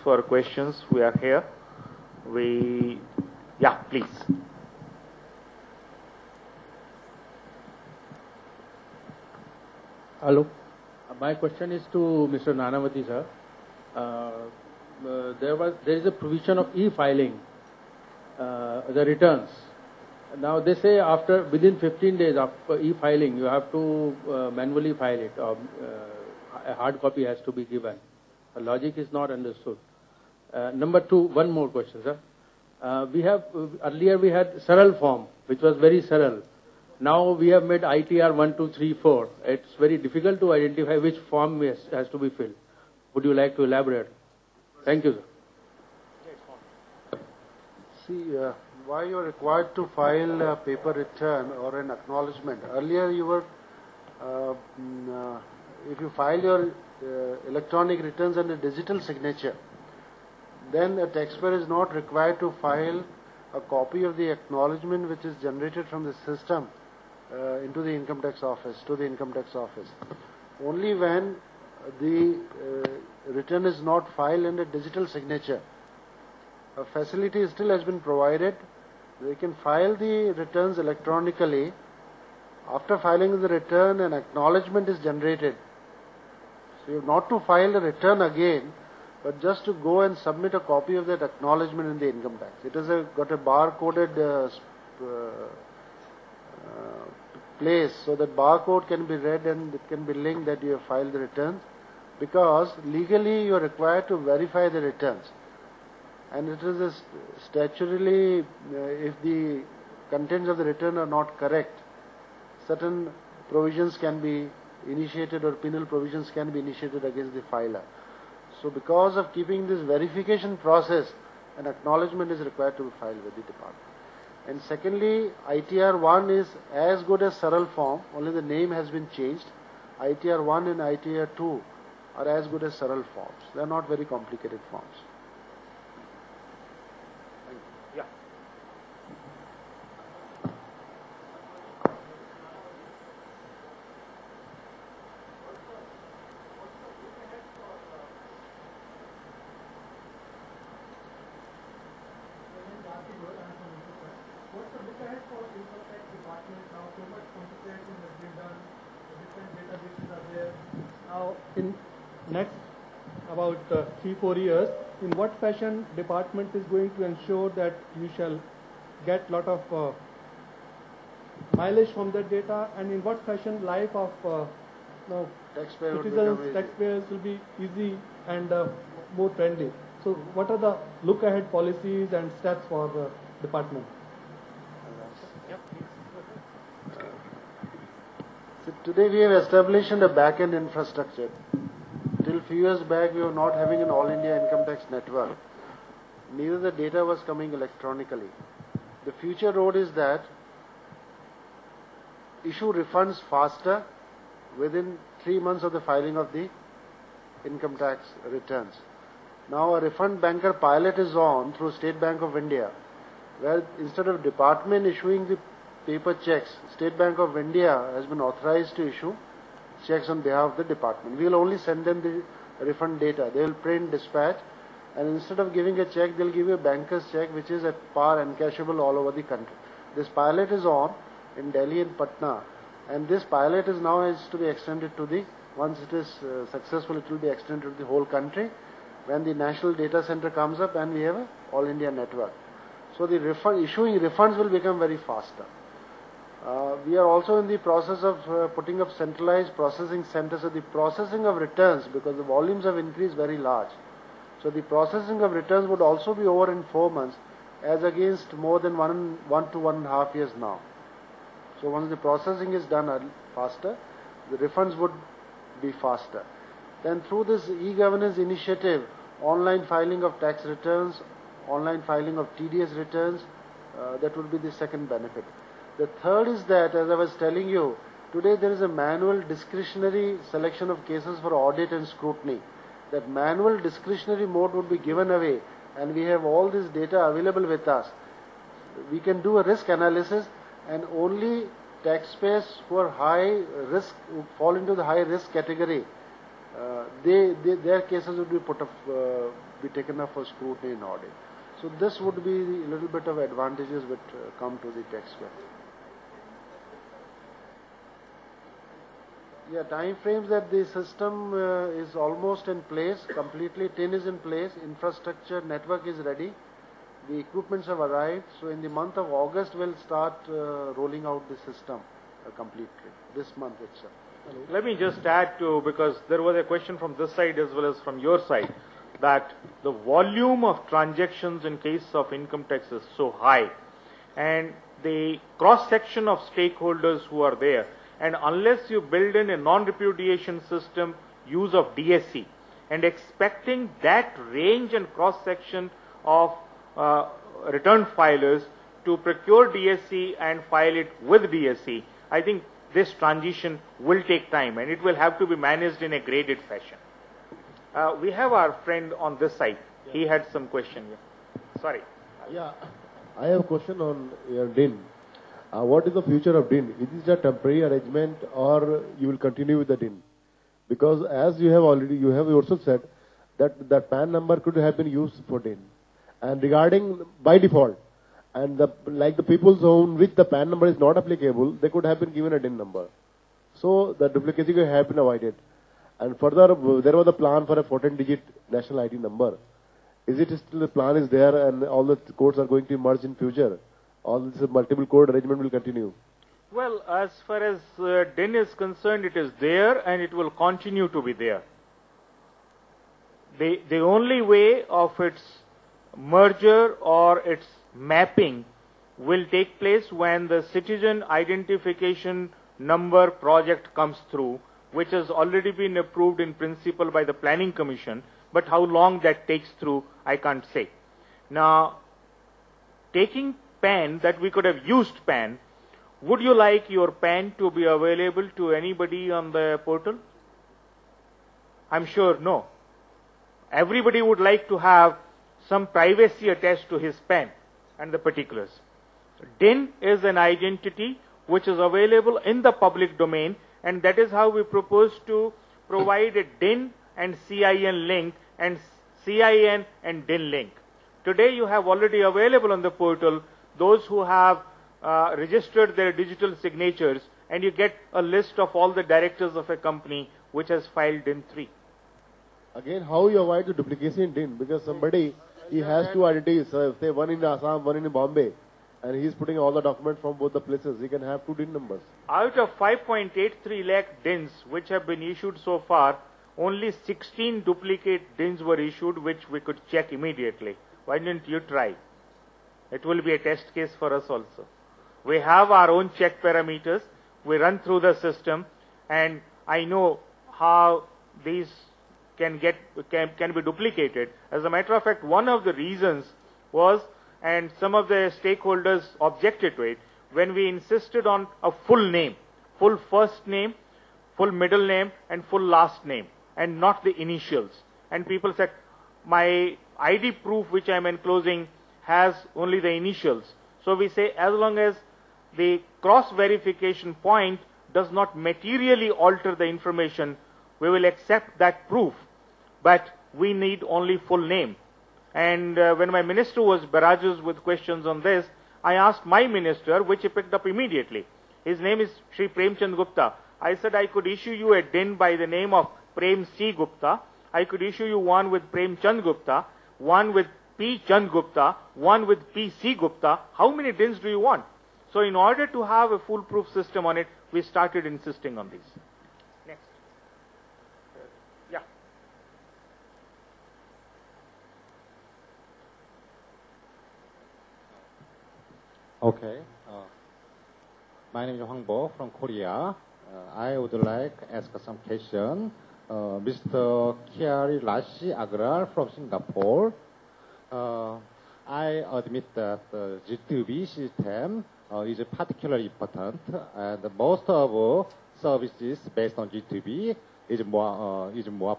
for questions. We are here. Yeah, please. Hello. My question is to Mr. Nanavati, sir. There is a provision of e-filing, the returns. Now they say within 15 days after e-filing, you have to manually file it, or a hard copy has to be given. The logic is not understood. Number two, one more question, sir. Earlier we had Saral form, which was very Saral. Now we have made ITR 1, 2, 3, 4. It's very difficult to identify which form has to be filled. Would you like to elaborate? Thank you, sir. See, why you are required to file a paper return or an acknowledgement? Earlier you were, if you file your electronic returns under digital signature, then a taxpayer is not required to file a copy of the acknowledgement which is generated from the system into the income tax office, to the income tax office. Only when the return is not filed under digital signature, a facility still has been provided. They can file the returns electronically. After filing the return, an acknowledgement is generated. So you have not to file the return again, but just to go and submit a copy of that acknowledgement in the income tax. It has got a bar-coded place, so that barcode can be read and it can be linked that you have filed the returns, because legally you are required to verify the returns. And it is statutorily, if the contents of the return are not correct, certain provisions can be initiated, or penal provisions can be initiated against the filer. So because of keeping this verification process, an acknowledgement is required to be filed with the department. And secondly, ITR 1 is as good as Saral form, only the name has been changed. ITR 1 and ITR 2 are as good as Saral forms. They are not very complicated forms. Yeah. What's the look ahead for income tax department now? So much computation has been done, different databases are there. Now, in next about 3-4 years, in what fashion department is going to ensure that you shall get lot of mileage from that data, and in what fashion life of citizens, taxpayers will be easy and more friendly. So what are the look ahead policies and steps for the department? So today we have established a back-end infrastructure. Till few years back we were not having an all India income tax network. Neither the data was coming electronically. The future road is that issue refunds faster within 3 months of the filing of the income tax returns. Now a refund banker pilot is on through State Bank of India, where instead of department issuing the paper checks, State Bank of India has been authorized to issue checks on behalf of the department. We will only send them the refund data. They will print, dispatch, and instead of giving a check, they will give you a banker's check which is at par encashable all over the country. This pilot is on in Delhi and Patna, and this pilot is now is to be extended to the, once it is successful, it will be extended to the whole country when the national data center comes up and we have a all India network. So the issuing refunds will become very faster. We are also in the process of putting up centralized processing centers. So the processing of returns, because the volumes have increased very large, so the processing of returns would also be over in 4 months, as against more than 1 to 1.5 years now. So once the processing is done faster, the refunds would be faster. Then through this e-governance initiative, online filing of tax returns, online filing of TDS returns, that would be the second benefit. The third is that, as I was telling you, today there is a manual discretionary selection of cases for audit and scrutiny. That manual discretionary mode would be given away, and we have all this data available with us. We can do a risk analysis, and only taxpayers who are high risk, who fall into the high risk category, their cases would be be taken up for scrutiny and audit. So this would be a little bit of advantages which come to the taxpayer. Yeah, time frames that the system is almost in place, completely. TIN is in place, infrastructure, network is ready, the equipments have arrived. So in the month of August, we'll start rolling out the system completely, this month itself. Let me just add to, because there was a question from this side as well as from your side, that the volume of transactions in case of income tax is so high, and the cross-section of stakeholders who are there, and unless you build in a non-repudiation system, use of DSC, and expecting that range and cross-section of return filers to procure DSC and file it with DSC, I think this transition will take time, and it will have to be managed in a graded fashion. We have our friend on this side. He had some question here. Sorry. Yeah, I have a question on your DIN. What is the future of DIN? Is this a temporary arrangement, or you will continue with the DIN? Because as you have yourself said that the PAN number could have been used for DIN. And regarding by default, and like the people zone which the PAN number is not applicable, they could have been given a DIN number. So the duplicacy could have been avoided. And further, there was a plan for a 14-digit national ID number. Is it still the plan is there, and all the codes are going to merge in future? All this multiple code arrangement will continue? Well, as far as DIN is concerned, it is there and it will continue to be there. The only way of its merger or its mapping will take place when the citizen identification number project comes through, which has already been approved in principle by the Planning Commission, but how long that takes through, I can't say. Now, taking PAN, that we could have used PAN, would you like your PAN to be available to anybody on the portal? I'm sure no. Everybody would like to have some privacy attached to his PAN and the particulars. DIN is an identity which is available in the public domain, and that is how we propose to provide a DIN and CIN link and CIN and DIN link. Today you have already available on the portal those who have registered their digital signatures, and you get a list of all the directors of a company which has filed DIN 3. Again, how you avoid the duplication in DIN? Because somebody, he has two identities, say one in Assam, one in Bombay, and he is putting all the documents from both the places. He can have two DIN numbers. Out of 5.83 lakh DINs which have been issued so far, only 16 duplicate DINs were issued, which we could check immediately. Why didn't you try? It will be a test case for us also. We have our own check parameters. We run through the system, and I know how these can be duplicated. As a matter of fact, one of the reasons was, and some of the stakeholders objected to it, when we insisted on a full name, full first name, full middle name, and full last name, and not the initials. And people said, my ID proof which I am enclosing has only the initials. So we say, as long as the cross-verification point does not materially alter the information, we will accept that proof. But we need only full name. And when my minister was barrages with questions on this, I asked my minister, which he picked up immediately. His name is Shri Premchand Gupta. I said I could issue you a DIN by the name of Prem C. Gupta. I could issue you one with Prem Chand Gupta, one with P. Chand Gupta, one with P. C. Gupta. How many DINs do you want? So in order to have a foolproof system on it, we started insisting on these. Next. Yeah. Okay. My name is Hwang Bo from Korea. I would like to ask some question. Mr. Kiari Rashi Agrar from Singapore. I admit that the G2B system is particularly important, and most of services based on G2B is more